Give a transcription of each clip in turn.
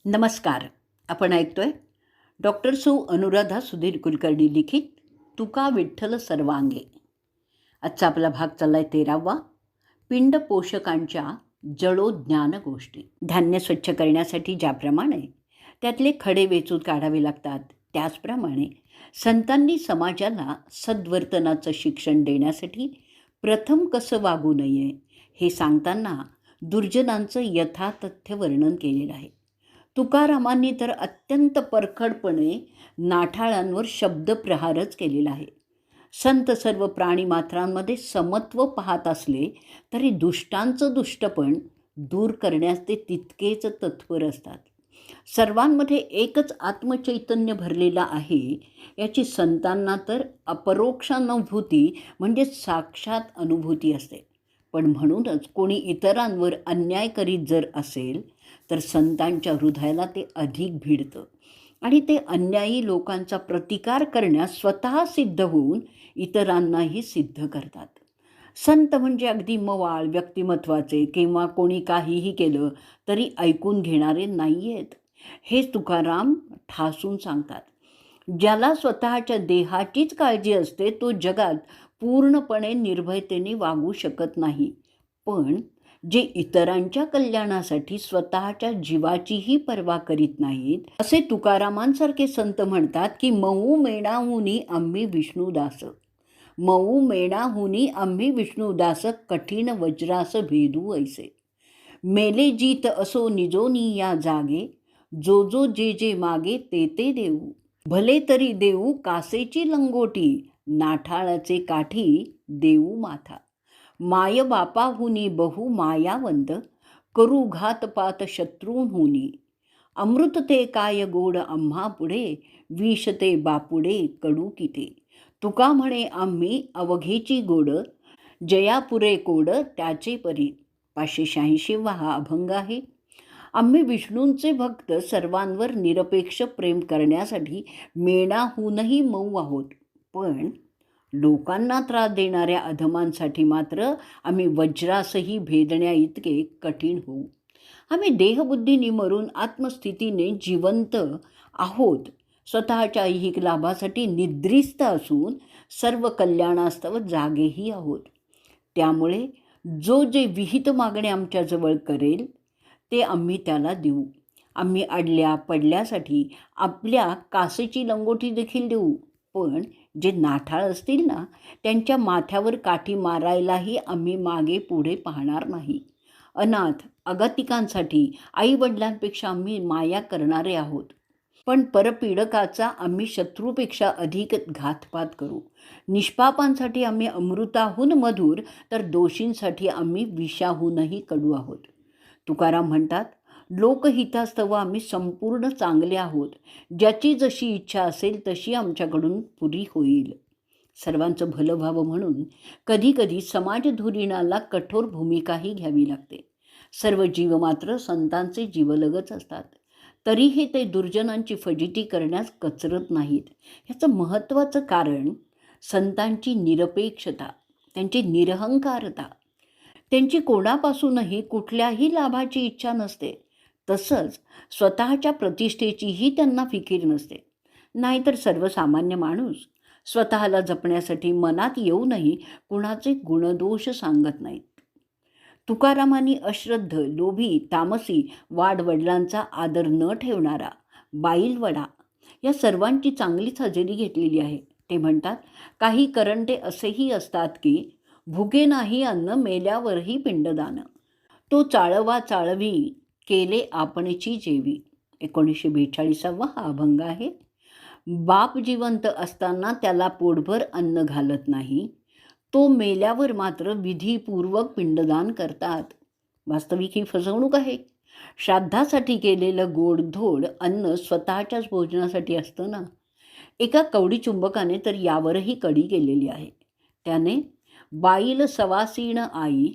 नमस्कार. आपण ऐकतोय डॉक्टर अनुराधा सुधीर कुलकर्णी लिखित तुका विठ्ठल सर्वांगे. आजचा आपला भाग चाललाय 13वा. पिंड पोषकांच्या जळो ज्ञान गोष्टी. धान्य स्वच्छ करण्यासाठी ज्याप्रमाणे त्यातले खडे वेचून काढावे लागतात, त्याचप्रमाणे संतांनी समाजाला सद्वर्तनाचं शिक्षण देण्यासाठी प्रथम कसं वागू नये हे सांगताना दुर्जनांचं यथातथ्य वर्णन केलेलं आहे. तुकारामांनी तर अत्यंत परखडपणे नाठाळांवर शब्दप्रहारच केलेला आहे. संत सर्व प्राणीमात्रांमध्ये समत्व पाहत असले तरी दुष्टांचं दुष्टपण दूर करण्यास ते तितकेच तत्पर असतात. सर्वांमध्ये एकच आत्मचैतन्य भरलेला आहे याची संतांना तर अपरोक्षानुभूती म्हणजे साक्षात अनुभूती असते. पण म्हणूनच कोणी इतरांवर अन्याय करीत जर असेल तर संतांच्या हृदयाला ते अधिक भिडतं आणि ते अन्यायी लोकांचा प्रतिकार करण्यास स्वतः सिद्ध होऊन इतरांनाही सिद्ध करतात. संत म्हणजे अगदी मवाळ व्यक्तिमत्वाचे किंवा कोणी काहीही केलं तरी ऐकून घेणारे नाही आहेत, हे तुकाराम ठासून सांगतात. ज्याला स्वतःच्या देहाचीच काळजी असते तो जगात पूर्णपणे निर्भयतेने वागू शकत नाही. पण जे इतरांच्या कल्याणासाठी स्वतःच्या जीवाचीही पर्वा करीत नाहीत असे तुकारामांसारखे संत म्हणतात की मऊ मेणाहुनी आम्ही विष्णुदास, मऊ मेणाहुनी आम्ही विष्णुदास, कठीण वज्रास भेदू ऐसे. मेले जीत असो निजोनी या जागे, जो जो जे जे मागे ते ते देऊ. भले तरी देऊ कासेची लंगोटी, नाठाळाचे काठी देऊ माथा. माय बापाहुनी बहु मायावंत, करू घातपात शत्रूंहुनी. अमृत ते काय गोड आम्हा पुढे, विष ते बापुडे कडू किते. तुका म्हणे आम्ही अवघेची गोड, जयापुरे कोड त्याचे परी. 586 हा अभंग आहे. आम्ही विष्णूंचे भक्त सर्वांवर निरपेक्ष प्रेम करण्यासाठी मेणाहूनही मऊ आहोत, पण लोकांना त्रास देणाऱ्या अधमांसाठी मात्र आम्ही वज्रासही भेदण्या इतके कठीण होऊ. आम्ही देहबुद्धीने मरून आत्मस्थितीने जिवंत आहोत, स्वतःच्या ऐहिक लाभासाठी निद्रिस्त असून सर्व कल्याणास्तव जागेही आहोत. त्यामुळे जो जे विहित मागणे आमच्याजवळ करेल ते आम्ही त्याला देऊ. आम्ही अडल्या पडल्यासाठी आपल्या कासेची लंगोटी देखील देऊ, पण जे नाठाळ असतील ना त्यांच्या माथ्यावर काठी मारायलाही आम्ही मागे पुढे पाहणार नाही. अनाथ अगतिकांसाठी आईवडिलांपेक्षा आम्ही माया करणारे आहोत, पण परपीडकाचा आम्ही शत्रूपेक्षा अधिक घातपात करू. निष्पापांसाठी आम्ही अमृताहून मधुर, तर दोषींसाठी आम्ही विषाहूनही कडू आहोत. तुकाराम म्हणतात, लोकहितास्तव आम्ही संपूर्ण चांगले आहोत. ज्याची जशी इच्छा असेल तशी आमच्याकडून पुरी होईल. सर्वांचं भलं व्हावं म्हणून कधीकधी समाजधुरीणाला कठोर भूमिकाही घ्यावी लागते. सर्व जीव मात्र संतांचे जीवलगच असतात, तरीही ते दुर्जनांची फजिती करण्यास कचरत नाहीत. ह्याचं महत्त्वाचं कारण संतांची निरपेक्षता, त्यांची निरहंकारता. त्यांची कोणापासूनही कुठल्याही लाभाची इच्छा नसते. तसंच स्वतःच्या प्रतिष्ठेचीही त्यांना फिकीर नसते. नाहीतर सर्वसामान्य माणूस स्वतःला जपण्यासाठी मनात येऊनही कुणाचे गुणदोष सांगत नाहीत. तुकारामांनी अश्रद्ध, लोभी, तामसी, वाडवडिलांचा आदर न ठेवणारा, बाईलवडा या सर्वांची चांगलीच हजेरी घेतलेली आहे. ते म्हणतात, काही करंटे असेही असतात की भुके नाही अन्न मेल्यावरही पिंडदान, तो चाळवा चाळवी केले आपणची जेवी. 1942 हा अभंग आहे. बाप जिवंत असताना त्याला पोटभर अन्न घालत नाही, तो मेल्यावर मात्र विधीपूर्वक पिंडदान करतात. वास्तविक ही फसवणूक आहे. श्राद्धासाठी केलेलं गोडधोड अन्न स्वतःच्याच भोजनासाठी असतं ना. एका कवडी चुंबकाने तर यावरही कडी केलेली आहे. त्याने बाईल सवासीण आई,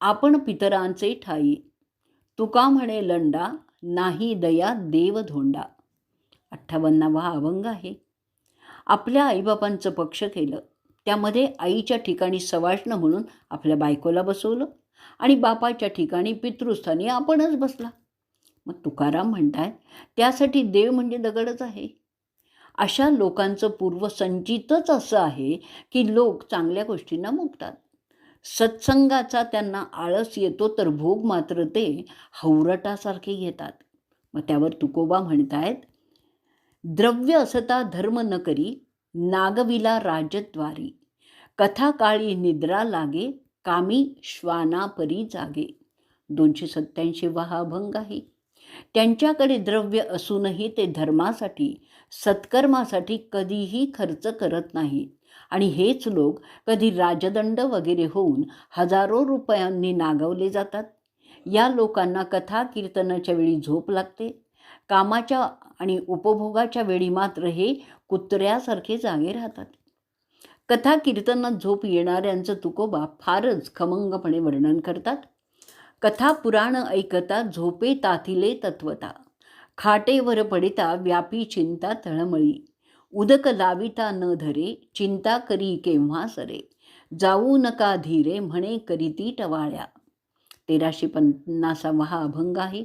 आपण पितरांचे ठाई. तुका म्हणे लंडा, नाही दया देव धोंडा. 58 हा अभंग आहे. आपल्या आईबापांचं पक्ष केलं, त्यामध्ये आईच्या ठिकाणी सवाष्ण म्हणून आपल्या बायकोला बसवलं आणि बापाच्या ठिकाणी पितृस्थानी आपणच बसला. मग तुकाराम म्हणतायत, त्यासाठी देव म्हणजे दगडच आहे. अशा लोकांचं पूर्वसंचितच असं आहे की लोक चांगल्या गोष्टींना मुकतात. सत्संगाचा त्यांना आळस येतो तर भोग मात्र ते हवरटासारखे घेतात. मग त्यावर तुकोबा म्हणतायत, द्रव्य असता धर्म न करी, नागविला राजद्वारी, कथा काळी निद्रा लागे, कामी श्वाना परी जागे. 287 हा अभंग आहे. त्यांच्याकडे द्रव्य असूनही ते धर्मासाठी, सत्कर्मासाठी कधीही खर्च करत नाहीत. आणि हेच लोक कधी राजदंड वगैरे होऊन हजारो रुपयांनी नागवले जातात. या लोकांना कथा कीर्तनाच्या वेळी झोप लागते. कामाच्या आणि उपभोगाच्या वेळी मात्र हे कुत्र्यासारखे जागे राहतात. कथा कीर्तनात झोप येणाऱ्यांचं तुकोबा फारच खमंगपणे वर्णन करतात. कथा पुराण ऐकता झोपे ताथिले तत्वता, खाटेवर पडिता व्यापी चिंता तळमळी, उदक लाविता न धरे, चिंता करी केव्हा सरे, जाऊ नका धीरे म्हणे करीती टवाळ्या. 1350 हा अभंग आहे.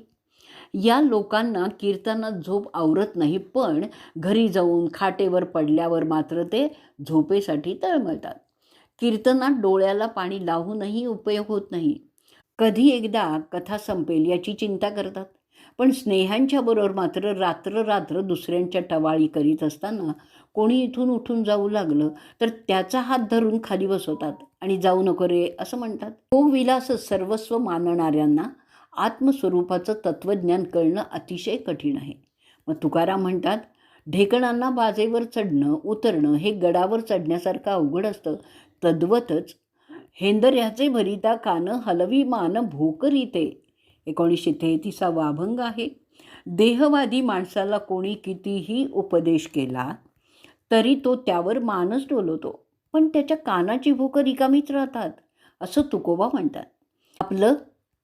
या लोकांना कीर्तनात झोप आवरत नाही, पण घरी जाऊन खाटेवर पडल्यावर मात्र ते झोपेसाठी तळमळतात. कीर्तनात डोळ्याला पाणी लावूनही उपयोग होत नाही. कधी एकदा कथा संपेल याची चिंता करतात, पण स्नेहांच्या बरोबर मात्र रात्र रात्र दुसऱ्यांच्या टवाळी करीत असताना कोणी इथून उठून जाऊ लागलं तर त्याचा हात धरून खाली बसवतात आणि जाऊ नको रे असं म्हणतात. भोगविलास सर्वस्व मानणाऱ्यांना आत्मस्वरूपाचं तत्त्वज्ञान कळणं अतिशय कठीण आहे. मग तुकाराम म्हणतात, ढेकणांना बाजेवर चढणं उतरणं हे गडावर चढण्यासारखं अवघड असतं. तद्वतच हेंदऱ्याचे भरिता कान हलवी मान भोकरीते. 1933 अभंग आहे. देहवादी माणसाला कोणी कितीही उपदेश केला तरी तो त्यावर मानच डोलवतो, पण त्याच्या कानाची भोकं रिकामीच राहतात असं तुकोबा म्हणतात. आपलं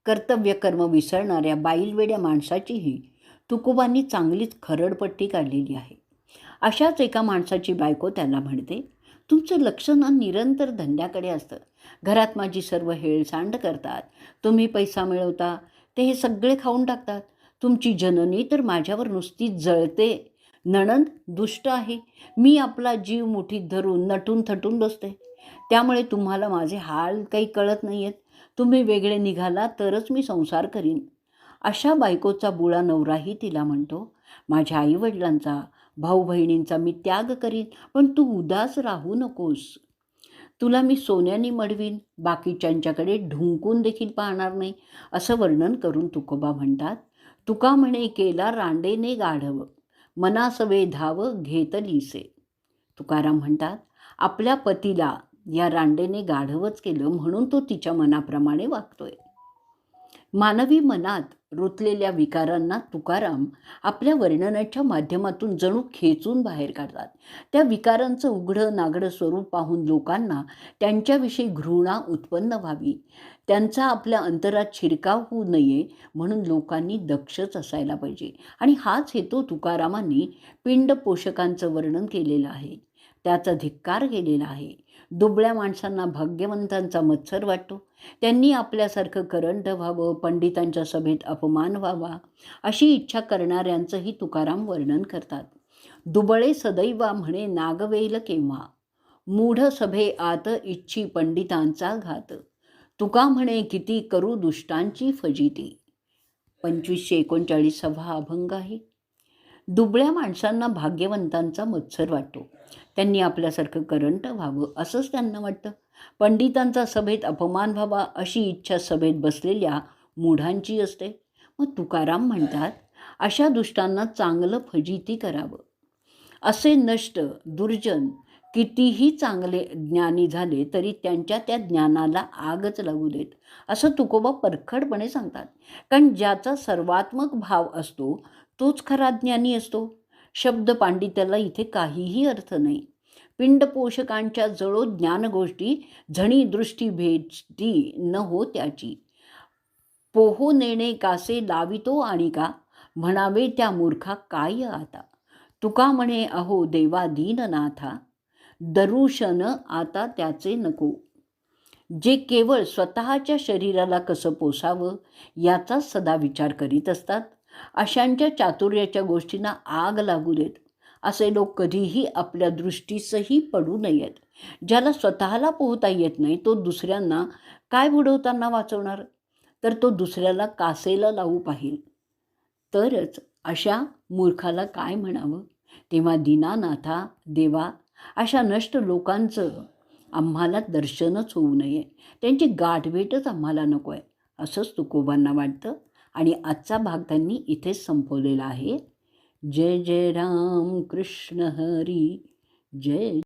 कर्तव्य कर्म विसरणाऱ्या बाईलवेड्या माणसाचीही तुकोबांनी चांगलीच खरडपट्टी काढलेली आहे. अशाच एका माणसाची बायको त्याला म्हणते, तुमचं लक्ष ना निरंतर धंद्याकडे असतं. घरात माझी सर्व हेळसांड करतात. तुम्ही पैसा मिळवता ते हे सगळे खाऊन टाकतात. तुमची जननी तर माझ्यावर नुसती जळते. नणंद दुष्ट आहे. मी आपला जीव मुठीत धरून नटून थटून बसते. त्यामुळे तुम्हाला माझे हाल काही कळत नाही आहेत. तुम्ही वेगळे निघाला तरच मी संसार करीन. अशा बायकोचा बुळा नवराही तिला म्हणतो, माझ्या आईवडिलांचा भाऊ बहिणींचा मी त्याग करीन, पण तू उदास राहू नकोस. तुला मी सोन्याने मडवीन, बाकीच्यांच्याकडे ढुंकून देखील पाहणार नाही असं वर्णन करून तुकोबा म्हणतात, तुका म्हणे केला रांडेने गाढव, मनासवे धाव घेतलीसे. तुकाराम म्हणतात, आपल्या पतीला या रांडेने गाढवच केलं म्हणून तो तिच्या मनाप्रमाणे वागतोय. मानवी मनात रुतलेल्या विकारांना तुकाराम आपल्या वर्णनाच्या माध्यमातून जणू खेचून बाहेर काढतात. त्या विकारांचं उघडं नागडं स्वरूप पाहून लोकांना त्यांच्याविषयी घृणा उत्पन्न व्हावी, त्यांचा आपल्या अंतरात शिरकाव होऊ नये म्हणून लोकांनी दक्षच असायला पाहिजे. आणि हाच हेतू तुकारामांनी पिंड पोषकांचं वर्णन केलेलं आहे, त्याचा धिक्कार केलेला आहे. दुबळ्या माणसांना भाग्यवंतांचा मत्सर वाटतो. त्यांनी आपल्यासारखं करंट व्हावं, पंडितांच्या सभेत अपमान व्हावा अशी इच्छा करणाऱ्यांचंही तुकाराम वर्णन करतात. दुबळे सदैवा म्हणे नागवेल केव्हा, मूढ सभे आत इच्छी पंडितांचा घात, तुका म्हणे किती करू दुष्टांची फजिती. 2539 अभंग आहे. दुबळ्या माणसांना भाग्यवंतांचा मत्सर वाटतो. त्यांनी आपल्यासारखं करंट व्हावं असंच त्यांना वाटतं. पंडितांचा सभेत अपमान व्हावा अशी इच्छा सभेत बसलेल्या मूढांची असते. मग तुकाराम म्हणतात, अशा दुष्टांना चांगलं फजिती करावं. असे नष्ट दुर्जन कितीही चांगले ज्ञानी झाले तरी त्यांच्या त्या ज्ञानाला आगच लागू देत असं तुकोबा परखडपणे सांगतात. कारण ज्याचा सर्वात्मक भाव असतो तोच खरा ज्ञानी असतो. शब्द पांडित्याला इथे काहीही अर्थ नाही. पिंडपोषकांच्या जळो ज्ञानगोष्टी, झणी दृष्टी भेटी न हो त्याची, पोहो नेणे कासे लावितो आणि का, म्हणावे त्या मूर्खा काय आता, तुका म्हणे अहो देवा दीननाथा, दरुशन आता त्याचे नको. जे केवळ स्वतःच्या शरीराला कसं पोसावं याचाच सदा विचार करीत असतात अशांच्या चातुर्याच्या गोष्टींना आग लागू देत असे लोक कधीही आपल्या दृष्टीसही पडू नयेत. ज्याला स्वतःला पोहता येत नाही तो दुसऱ्यांना काय बुडवताना वाचवणार, तर तो दुसऱ्याला कासेला लावू पाहिल तरच अशा मूर्खाला काय म्हणावं. तेव्हा दीनानाथा देवा, अशा नष्ट लोकांचं आम्हाला दर्शनच होऊ नये, त्यांची गाठभेटच आम्हाला नको आहे, असंच तुकोबांना वाटतं. आणि आजचा भाग त्यांनी इथेच संपवलेला आहे. जय जय राम कृष्ण हरी जय.